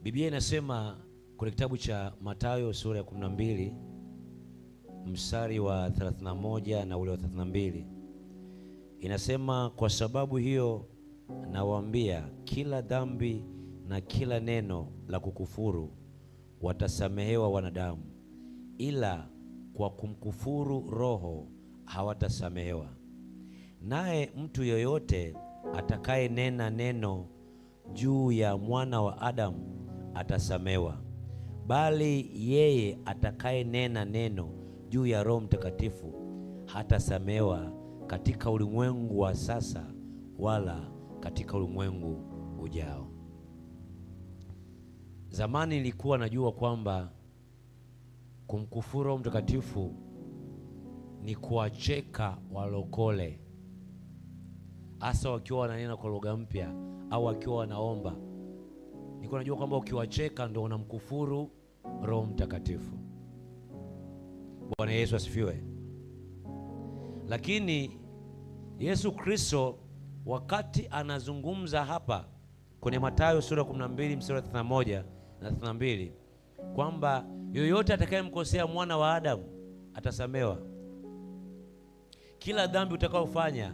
Biblia inasema kwenye kitabu cha Mathayo sura ya 12 mstari wa 31 na ule wa 32, inasema, kwa sababu hiyo nawaambia, kila dhambi na kila neno la kukufuru watasamehewa wanadamu, ila kwa kumkufuru Roho hawatasamehewa. Naye mtu yoyote atakaye nena neno juu ya mwana wa Adamu atasamehewa, bali yeye atakaye nena neno juu ya Roho Mtakatifu hatasamehewa katika ulimwengu wa sasa wala katika ulimwengu ujao. Zamani nilikuwa najua kwamba kumkufuru Roho Mtakatifu ni kuwacheka walokole, hasa wakiwa wananena kwa lugha mpya au wakiwa wanaomba. Nilikuwa najua kwamba ukiwacheka ndio unamkufuru Roho Mtakatifu. Bwana Yesu asifiwe. Lakini Yesu Kristo wakati anazungumza hapa kwenye Mathayo sura 12 mstari 31 na 32 kwamba yoyote atakayemkosea mwana wa Adamu atasamehewa. Kila dhambi utakayofanya,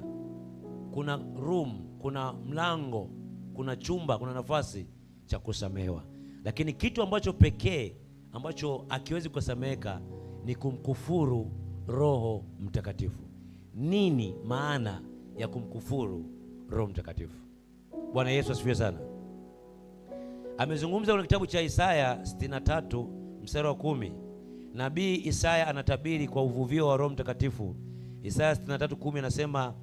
kuna room, kuna mlango, kuna chumba, kuna nafasi cha kusamehewa. Lakini kitu ambacho pekee ambacho akiwezi kusameheka ni kumkufuru Roho Mtakatifu. Nini maana ya kumkufuru Roho Mtakatifu? Bwana Yesu asifiwe sana. Amezungumza kwenye kitabu cha Isaya 63 mstari wa 10. Nabii Isaya anatabiri kwa uvuvio wa Roho Mtakatifu. Isaya 63:10 anasema,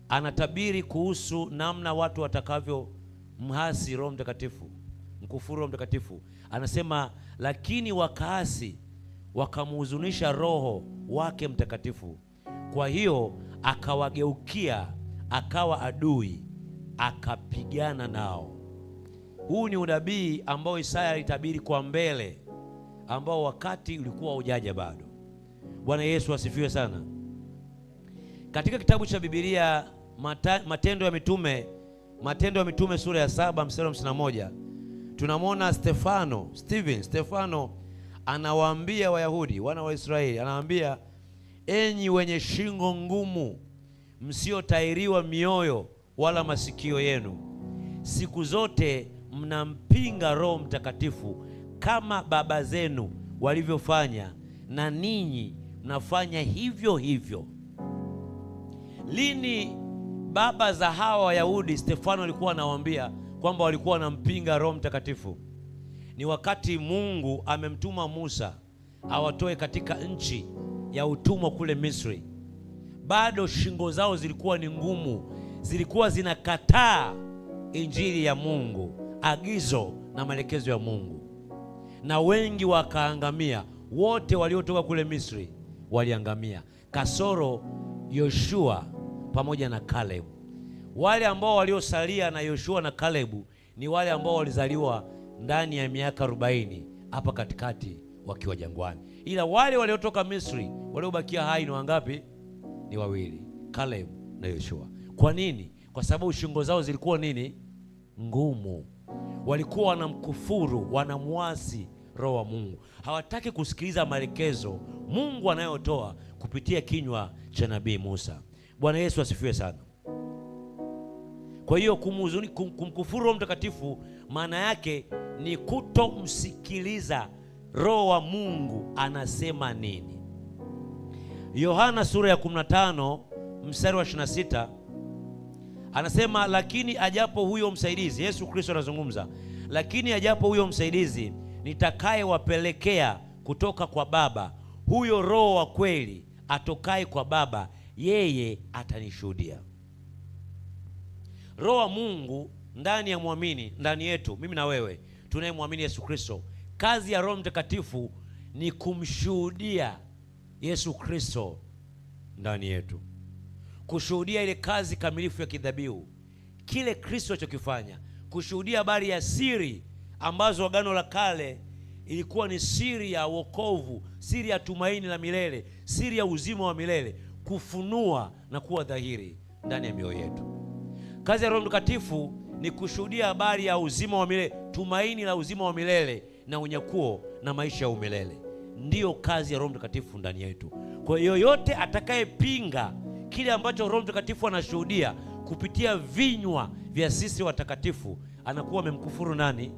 anatabiri kuhusu namna watu watakavyo mhasi Roho Mtakatifu, mkufuru Roho Mtakatifu. Anasema, lakini wakaasi wakamhuzunisha Roho wake Mtakatifu, kwa hiyo akawageukia, akawa adui, akapigana nao. Huu ni unabii ambao Isaya alitabiri kwa mbele, ambao wakati ulikuwa hujaja bado. Bwana Yesu asifiwe sana. Katika kitabu cha Biblia Matendo ya Mitume sura ya 7 mstari wa 51, tunamwona Stefano anawaambia Wayahudi, wana wa Israeli, anawaambia, enyi wenye shingo ngumu, msiotairiwa mioyo wala masikio yenu, siku zote mnampinga Roho Mtakatifu kama baba zenu walivyofanya, na ninyi mnafanya hivyo hivyo. Lini baba za hawa Wayahudi Stefano alikuwa anawaambia kwamba walikuwa wanampinga Roho Mtakatifu? Ni wakati Mungu amemtuma Musa awatoe katika nchi ya utumwa kule Misri. Bado shingo zao zilikuwa ni ngumu, zilikuwa zinakataa injili ya Mungu, agizo na maelekezo ya Mungu, na wengi wakaangamia. Wote waliotoka kule Misri waliangamia, kasoro Yoshua pamoja na Kalebu. Wale ambao waliosalia na Yoshua na Kalebu ni wale ambao walizaliwa ndani ya miaka 40 hapa katikati wakiwa jangwani. Ila wale waliotoka Misri waliobakia hai ni wangapi? Ni wawili, Kalebu na Yoshua. Kwa nini? Kwa sababu shingo zao zilikuwa nini? Ngumu. Walikuwa wanamkufuru, wanamwasi Roho wa Mungu. Hawataki kusikiliza maelekezo Mungu anayotoa kupitia kinywa cha nabii Musa. Bwana Yesu asifiwe sana. Kwa hiyo kumkufuru Roho Mtakatifu maana yake ni kutomsikiliza Roho wa Mungu anasema nini. Yohana sura ya 15 mstari wa 26 anasema, lakini ajapo huyo msaidizi, Yesu Kristo anazungumza, lakini ajapo huyo msaidizi nitakaye wapelekea kutoka kwa Baba, huyo Roho wa kweli atokaye kwa Baba, yeye atanishuhudia. Roho wa Mungu ndani ya muamini, ndani yetu, mimi na wewe tunayemwamini Yesu Kristo, kazi ya Roho Mtakatifu ni kumshuhudia Yesu Kristo ndani yetu, kushuhudia ile kazi kamilifu ya kidhabihu, kile Kristo alichokifanya, kushuhudia habari ya siri ambazo Agano la Kale ilikuwa ni siri ya wokovu, siri ya tumaini la milele, siri ya uzima wa milele, kufunua na kuwa dhahiri ndani ya mioyo yetu. Kazi ya Roho Mtakatifu ni kushuhudia habari ya uzima wa milele, tumaini la uzima wa milele na unyakuo na maisha ya umilele. Ndiyo kazi ya Roho Mtakatifu ndani yetu. Kwa hiyo yoyote atakayepinga kile ambacho Roho Mtakatifu anashuhudia kupitia vinywa vya sisi watakatifu, anakuwa amemkufuru nani?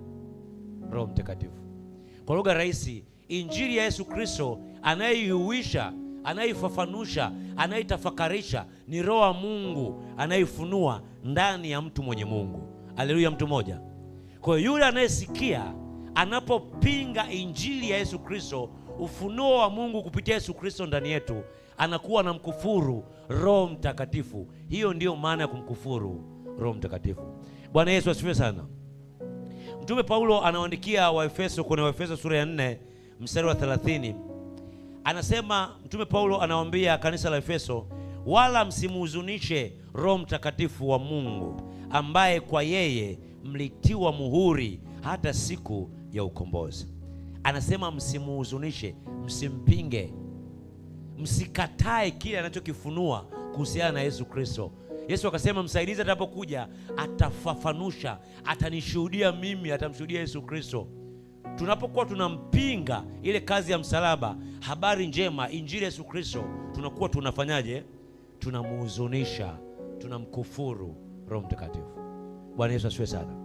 Roho Mtakatifu. Kwa lugha rahisi, injili ya Yesu Kristo anayeihuisha, anayeifafanusha, anayetafakarisha ni Roho wa Mungu anayeifunua ndani ya mtu mwenye Mungu. Haleluya, mtu mmoja. Kwa hiyo yule anayesikia anapopinga injili ya Yesu Kristo, ufunuo wa Mungu kupitia Yesu Kristo ndani yetu, anakuwa na mkufuru Roho Mtakatifu. Hiyo ndiyo maana ya kumkufuru Roho Mtakatifu. Bwana Yesu asifiwe sana. Mtume Paulo anawaandikia Waefeso, kwenye Waefeso sura ya 4 mstari wa 30. Anasema, Mtume Paulo anawaambia kanisa la Efeso, wala msimuhuzunishe Roho Mtakatifu wa Mungu, ambaye kwa yeye mlitiwa muhuri hata siku ya ukombozi. Anasema msimuhuzunishe, msimpinge, msikatae kile anachokifunua kuhusiana na Yesu Kristo. Yesu akasema msaidizi atakapokuja atafafanusha, atanishuhudia mimi, atamshuhudia Yesu Kristo. Tunapokuwa tunampinga ile kazi ya msalaba, habari njema, injili ya Yesu Kristo, tunakuwa tunafanyaje? Tunamuhuzunisha, tunamkufuru Roho Mtakatifu. Bwana Yesu asifiwe sana.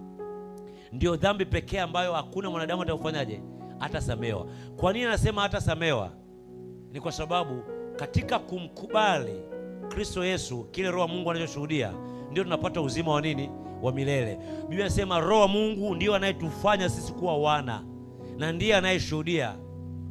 Ndio dhambi pekee ambayo hakuna mwanadamu atafanyaje? Atasamehewa. Kwa nini anasema atasamehewa? Ni kwa sababu katika kumkubali Kristo Yesu, kile Roho wa Mungu anachoshuhudia, ndio tunapata uzima wa nini? Wa milele. Biblia inasema Roho wa Mungu ndio anayetufanya sisi kuwa wana, na ndiye anayeshuhudia,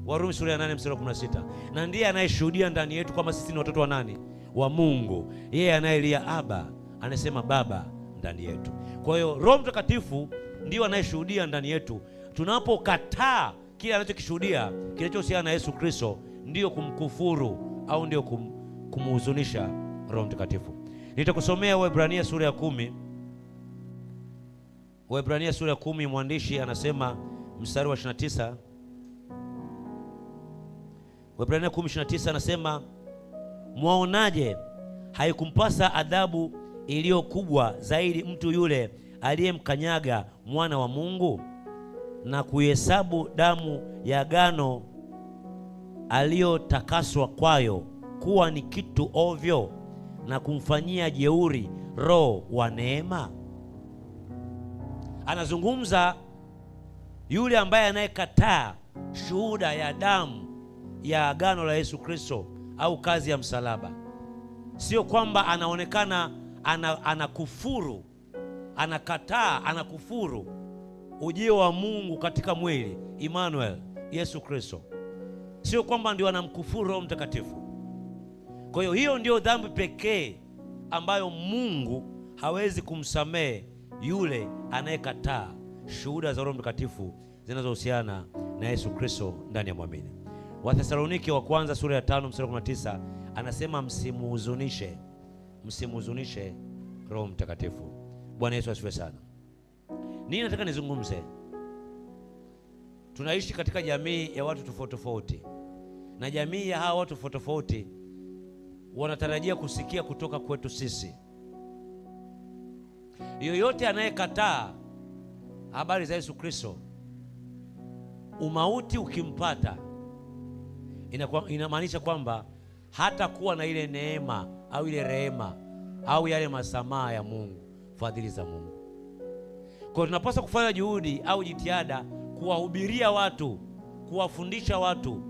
Warumi sura ya 8 mstari wa 16, na ndiye anayeshuhudia ndani yetu kwamba sisi ni watoto wa nani? Wa Mungu. Yeye anayelia Aba, anasema Baba ndani yetu. Kwa hiyo Roho Mtakatifu ndio anayeshuhudia ndani yetu. Tunapokataa kile anachokishuhudia kinachohusiana na Yesu Kristo, ndio kumkufuru au ndio kumhuzunisha Roho Mtakatifu. Nitakusomea Waebrania sura ya 10. Waebrania sura ya 10, mwandishi anasema mstari wa 29. Waebrania 10:29 anasema, mwaonaje, haikumpasa adhabu iliyo kubwa zaidi mtu yule aliyemkanyaga mwana wa Mungu na kuhesabu damu ya agano aliyotakaswa kwayo kuwa ni kitu ovyo na kumfanyia jeuri Roho wa neema? Anazungumza yule ambaye anayekataa shuhuda ya damu ya agano la Yesu Kristo au kazi ya msalaba. Sio kwamba anaonekana anakufuru, anakataa, anakufuru ujio wa Mungu katika mwili, Emmanuel, Yesu Kristo. Sio kwamba ndio anamkufuru Roho Mtakatifu. Kwa hiyo ndio dhambi pekee ambayo Mungu hawezi kumsamehe yule anayekataa shuhuda za Roho Mtakatifu zinazohusiana na Yesu Kristo ndani ya muamini. Wathesalonike wa kwanza sura ya 5 mstari wa 19 anasema msimuhuzunishe Roho Mtakatifu. Bwana Yesu asifiwe sana. Nini nataka nizungumze? Tunaishi katika jamii ya watu tofauti tofauti, na jamii ya hawa watu tofauti tofauti wanatarajia kusikia kutoka kwetu sisi. Yoyote anayekataa habari za Yesu Kristo, umauti ukimpata, inamaanisha kwamba hata kuwa na ile neema au ile rehema au yale masamaha ya Mungu, fadhili za Mungu. Kwa tunapaswa kufanya juhudi au jitihada kuwahubiria watu, kuwafundisha watu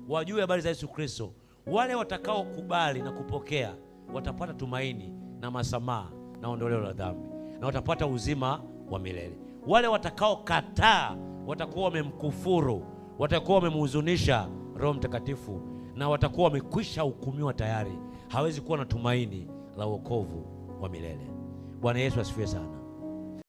wajue habari za Yesu Kristo. Wale watakao kubali na kupokea watapata tumaini na masamaha na ondoleo la dhambi, na watapata uzima wa milele. Wale watakao kataa watakuwa wamemkufuru, watakuwa wamemhuzunisha Roho Mtakatifu, na watakuwa wamekwisha hukumiwa tayari. Hawezi kuwa na tumaini la wokovu wa milele. Bwana Yesu asifiwe sana.